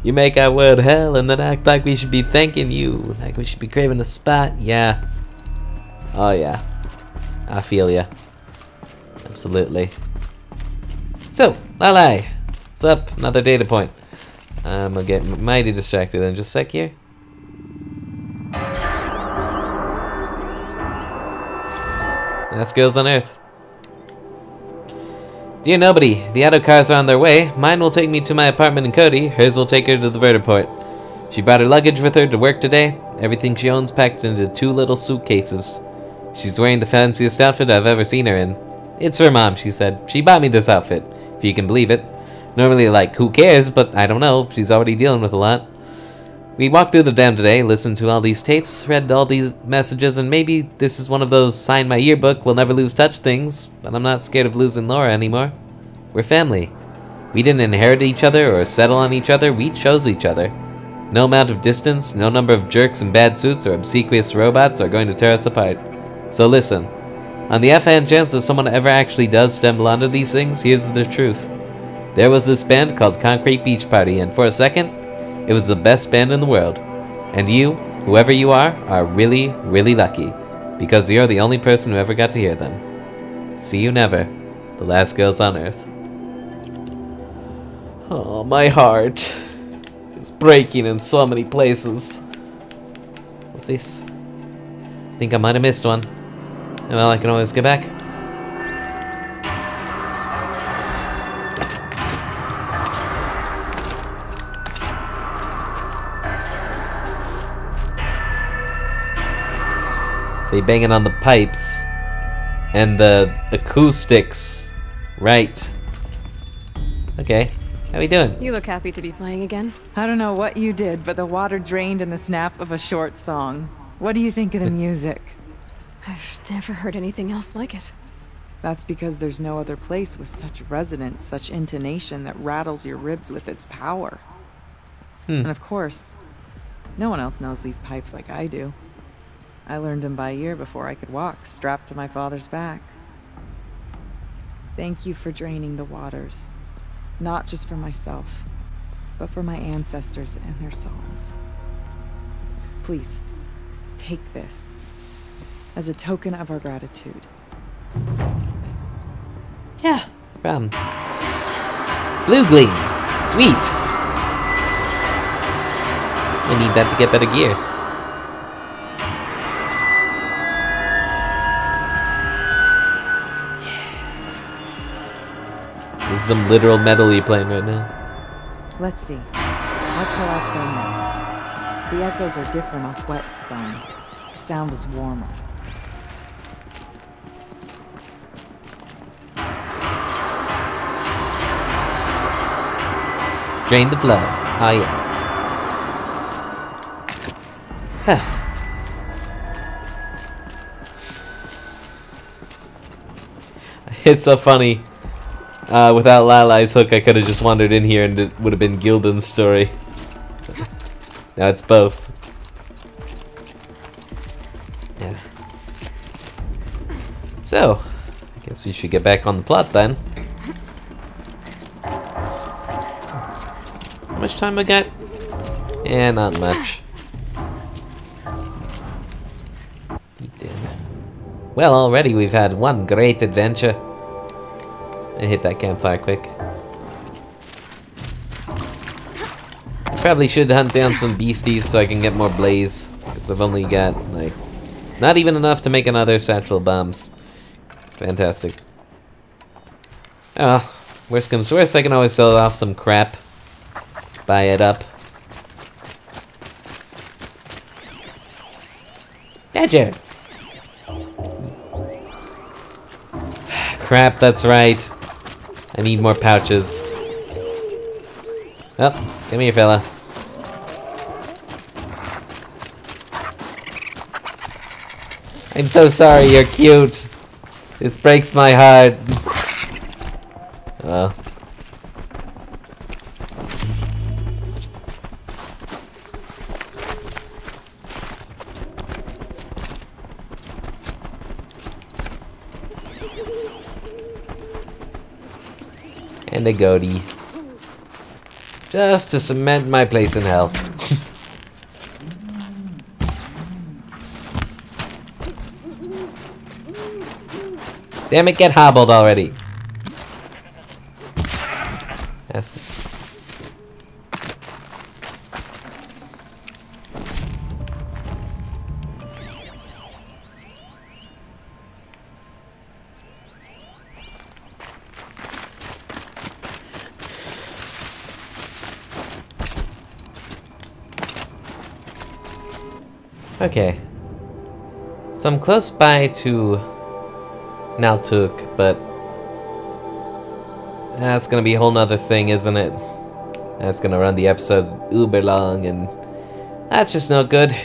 you make our world hell and then act like we should be thanking you. Like we should be craving a spot. Yeah. Oh yeah. I feel ya. Absolutely. So, Laulai. What's up? Another data point. I'm gonna get mighty distracted in just a sec here. Last girls on Earth. Dear nobody, the auto cars are on their way. Mine will take me to my apartment in Cody. Hers will take her to the vertiport. She brought her luggage with her to work today. Everything she owns packed into 2 little suitcases. She's wearing the fanciest outfit I've ever seen her in. It's her mom, she said. She bought me this outfit, if you can believe it. Normally, like, who cares? But I don't know. She's already dealing with a lot. We walked through the dam today, listened to all these tapes, read all these messages, and maybe this is one of those sign my yearbook, we'll never lose touch things, but I'm not scared of losing Laura anymore. We're family. We didn't inherit each other or settle on each other, we chose each other. No amount of distance, no number of jerks in bad suits or obsequious robots are going to tear us apart. So listen, on the offhand chance that someone ever actually does stumble onto these things, here's the truth. There was this band called Concrete Beach Party, and for a second, it was the best band in the world. And you, whoever you are really, really lucky, because you're the only person who ever got to hear them. See you never, the last girls on Earth. Oh, my heart is breaking in so many places. What's this? Think I might have missed one. Well, I can always get back. So you're banging on the pipes and the acoustics, right? Okay, how we doing? You look happy to be playing again. I don't know what you did, but the water drained in the snap of a short song. What do you think of the music? I've never heard anything else like it. That's because there's no other place with such resonance, such intonation that rattles your ribs with its power. And of course, no one else knows these pipes like I do. I learned them by ear before I could walk, strapped to my father's back. Thank you for draining the waters. Not just for myself, but for my ancestors and their songs. Please, take this as a token of our gratitude. Yeah, problem. Blue gleam, sweet. I need that to get better gear. This is some literal metal you're playing right now. Let's see. What shall I play next? The echoes are different off Whetstone. The sound is warmer. Drain the flood. Oh yeah. It's so funny. Without Laulai's hook, I could have just wandered in here and it would have been Gildun's story. Now it's both. Yeah. So, I guess we should get back on the plot then. How much time I got? Yeah, not much. Well, already we've had one great adventure. I hit that campfire quick. Probably should hunt down some beasties so I can get more blaze. Because I've only got, like, not even enough to make another satchel bombs. Fantastic. Oh, worst comes to worst, I can always sell off some crap. Buy it up. Badger! Crap, that's right. I need more pouches. Oh, come here, fella. I'm so sorry, you're cute. This breaks my heart. Oh. And a goatee. Just to cement my place in hell. Damn it, get hobbled already. Yes. Okay. So I'm close by to Naltuk, but That's gonna be a whole nother thing, isn't it? That's gonna run the episode uber long, and that's just not good.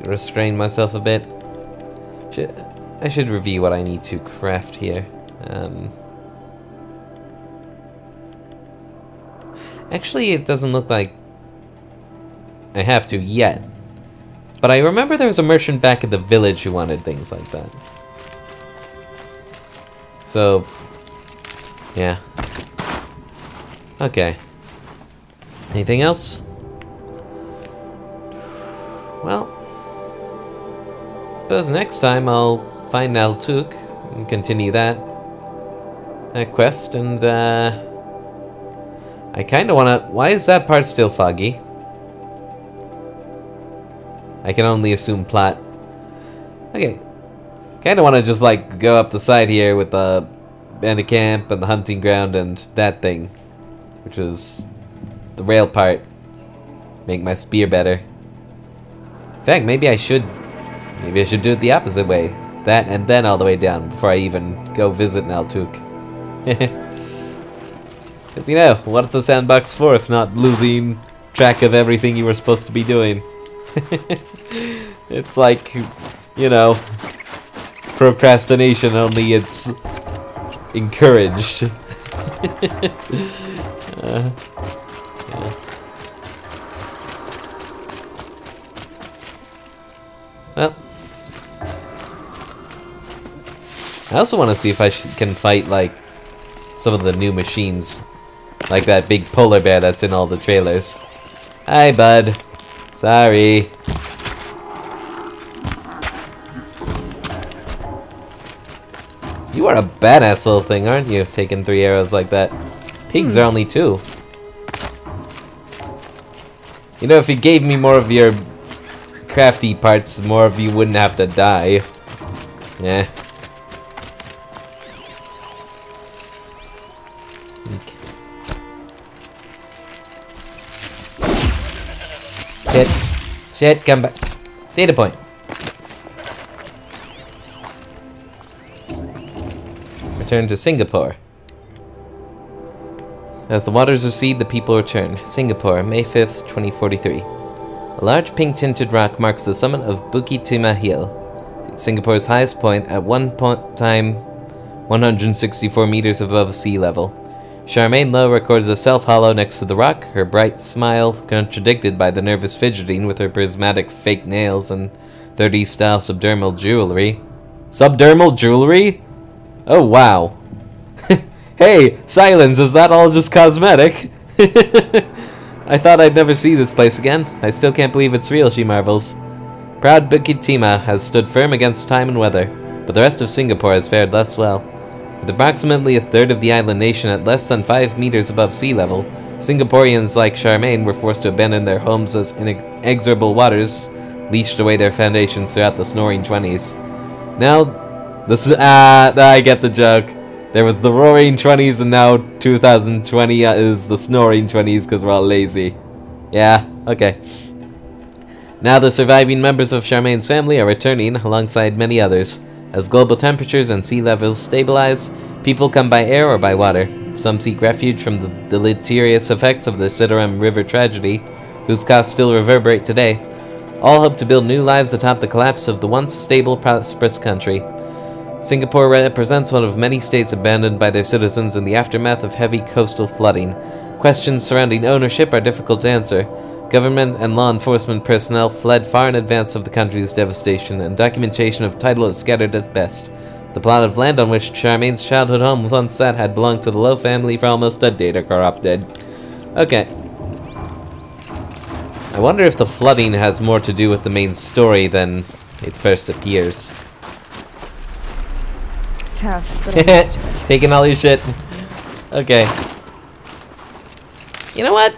Restrain myself a bit. I should review what I need to craft here. Actually, it doesn't look like I have to yet. But I remember there was a merchant back at the village who wanted things like that. So, yeah. Okay. Anything else? Well, I suppose next time I'll find Naltuk and continue that quest, and I kind of want to... Why is that part still foggy? I can only assume plot. Okay. Kind of want to just, like, go up the side here with the bandit camp and the hunting ground and that thing. Which is the rail part. Make my spear better. In fact, maybe I should do it the opposite way. That and then all the way down before I even go visit Naltuk. Because, you know, what's a sandbox for if not losing track of everything you were supposed to be doing? It's like, you know, procrastination, only it's encouraged. Yeah. Well, I also want to see if I can fight, like, some of the new machines. Like that big polar bear that's in all the trailers. Hi, bud. Sorry. You are a badass little thing, aren't you? Taking 3 arrows like that. Pigs are only 2. You know, if you gave me more of your crafty parts, more of you wouldn't have to die. Yeah. Sneak. Shit, come back. Data point. Return to Singapore. As the waters recede, the people return. Singapore, May 5th, 2043. A large pink-tinted rock marks the summit of Bukit Timah Hill, Singapore's highest point at one time 164 meters above sea level. Charmaine Lowe records a self-hollow next to the rock, her bright smile contradicted by the nervous fidgeting with her prismatic fake nails and 30s-style subdermal jewelry. Subdermal jewelry? Oh, wow. Hey, silence, is that all just cosmetic? I thought I'd never see this place again. I still can't believe it's real, she marvels. Proud Bukit Timah has stood firm against time and weather, but the rest of Singapore has fared less well. With approximately a third of the island nation at less than 5 meters above sea level, Singaporeans like Charmaine were forced to abandon their homes as inexorable waters leached away their foundations throughout the snoring 20s. Now, I get the joke. There was the roaring 20s and now 2020 is the snoring 20s because we're all lazy. Yeah, okay. Now the surviving members of Charmaine's family are returning alongside many others. As global temperatures and sea levels stabilize, people come by air or by water. Some seek refuge from the deleterious effects of the Oseram River tragedy, whose costs still reverberate today. All hope to build new lives atop the collapse of the once stable, prosperous country. Singapore represents one of many states abandoned by their citizens in the aftermath of heavy coastal flooding. Questions surrounding ownership are difficult to answer. Government and law enforcement personnel fled far in advance of the country's devastation, and documentation of title is scattered at best. The plot of land on which Charmaine's childhood home once sat had belonged to the Lowe family for almost a decade are corrupted. Okay. I wonder if the flooding has more to do with the main story than it first appears. Tough, but I'm used to it. Taking all your shit. Okay. You know what?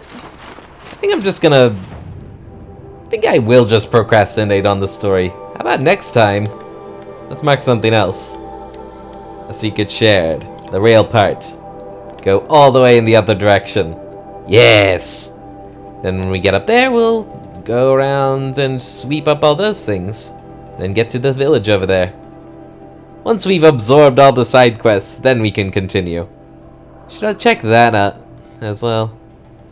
I think I will just procrastinate on the story. How about next time? Let's mark something else. A secret shared. The rail part. Go all the way in the other direction. Yes! Then when we get up there, we'll go around and sweep up all those things. Then get to the village over there. Once we've absorbed all the side quests, then we can continue. Should I check that out as well?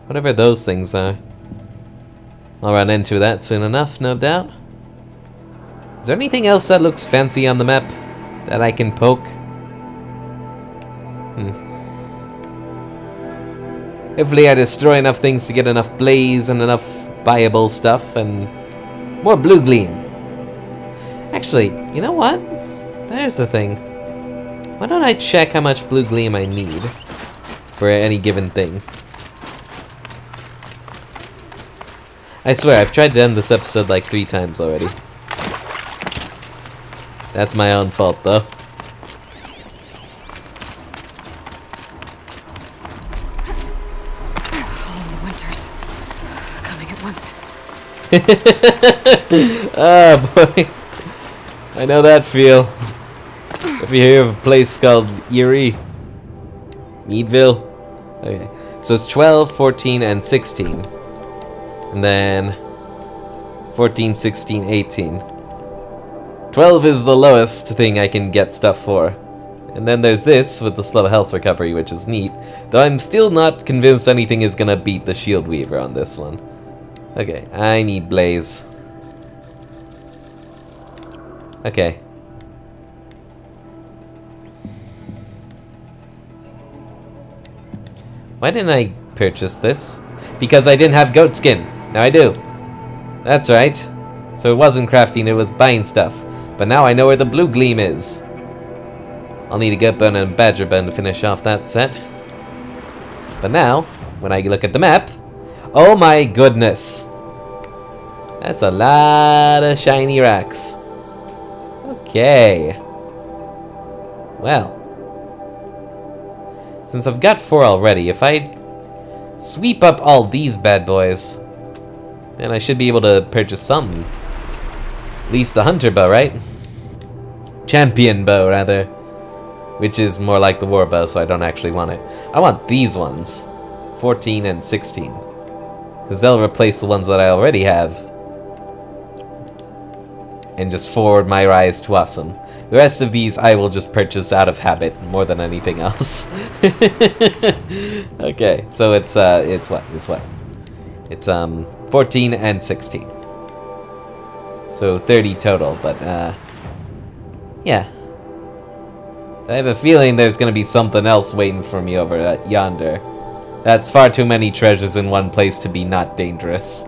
Whatever those things are. I'll run into that soon enough, no doubt. Is there anything else that looks fancy on the map that I can poke? Hopefully I destroy enough things to get enough blaze and enough buyable stuff and more blue gleam. Actually, you know what? There's the thing. Why don't I check how much blue gleam I need for any given thing? I swear, I've tried to end this episode like 3 times already. That's my own fault, though. All the winters coming at once. Oh boy, I know that feel. If you hear of a place called Erie, Meadville. Okay, so it's 12, 14, and 16. And then 14, 16, 18. 12 is the lowest thing I can get stuff for. And then there's this with the slow health recovery, which is neat. Though I'm still not convinced anything is gonna beat the Shield Weaver on this one. Okay, I need Blaze. Okay. Why didn't I purchase this? Because I didn't have goat skin. Now I do. That's right. So it wasn't crafting, it was buying stuff. But now I know where the blue gleam is. I'll need a goat bone and a badger bone to finish off that set. But now, when I look at the map, oh my goodness. That's a lot of shiny rocks. Okay. Well. Since I've got 4 already, if I sweep up all these bad boys, then I should be able to purchase some. At least the hunter bow, right? Champion bow, rather. Which is more like the war bow, so I don't actually want it. I want these ones. 14 and 16. Because they'll replace the ones that I already have. And just forward my rise to awesome. The rest of these I will just purchase out of habit more than anything else. Okay, so it's what? It's 14 and 16. So 30 total, but yeah. I have a feeling there's gonna be something else waiting for me over yonder. That's far too many treasures in one place to be not dangerous.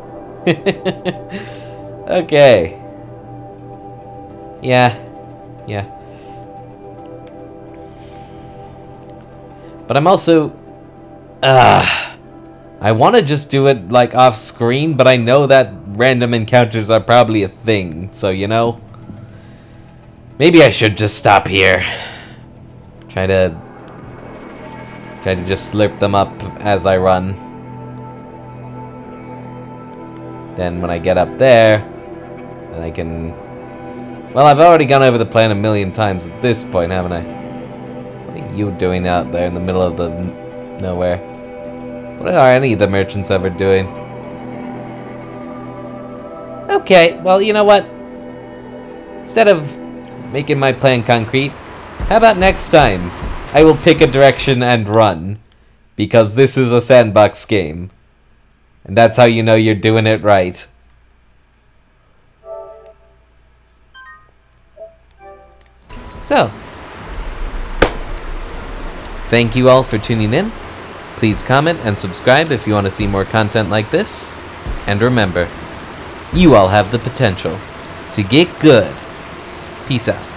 Okay. Yeah. But I'm also... I want to just do it, like, off screen, but I know that random encounters are probably a thing, so, you know? Maybe I should just stop here. Try to just slurp them up as I run. Then when I get up there, then I can... Well, I've already gone over the plan a million times at this point, haven't I? What are you doing out there in the middle of the nowhere? What are any of the merchants ever doing? Okay, well, you know what? Instead of making my plan concrete, how about next time I will pick a direction and run? Because this is a sandbox game. And that's how you know you're doing it right. So, thank you all for tuning in. Please comment and subscribe if you want to see more content like this. And remember, you all have the potential to get good. Peace out.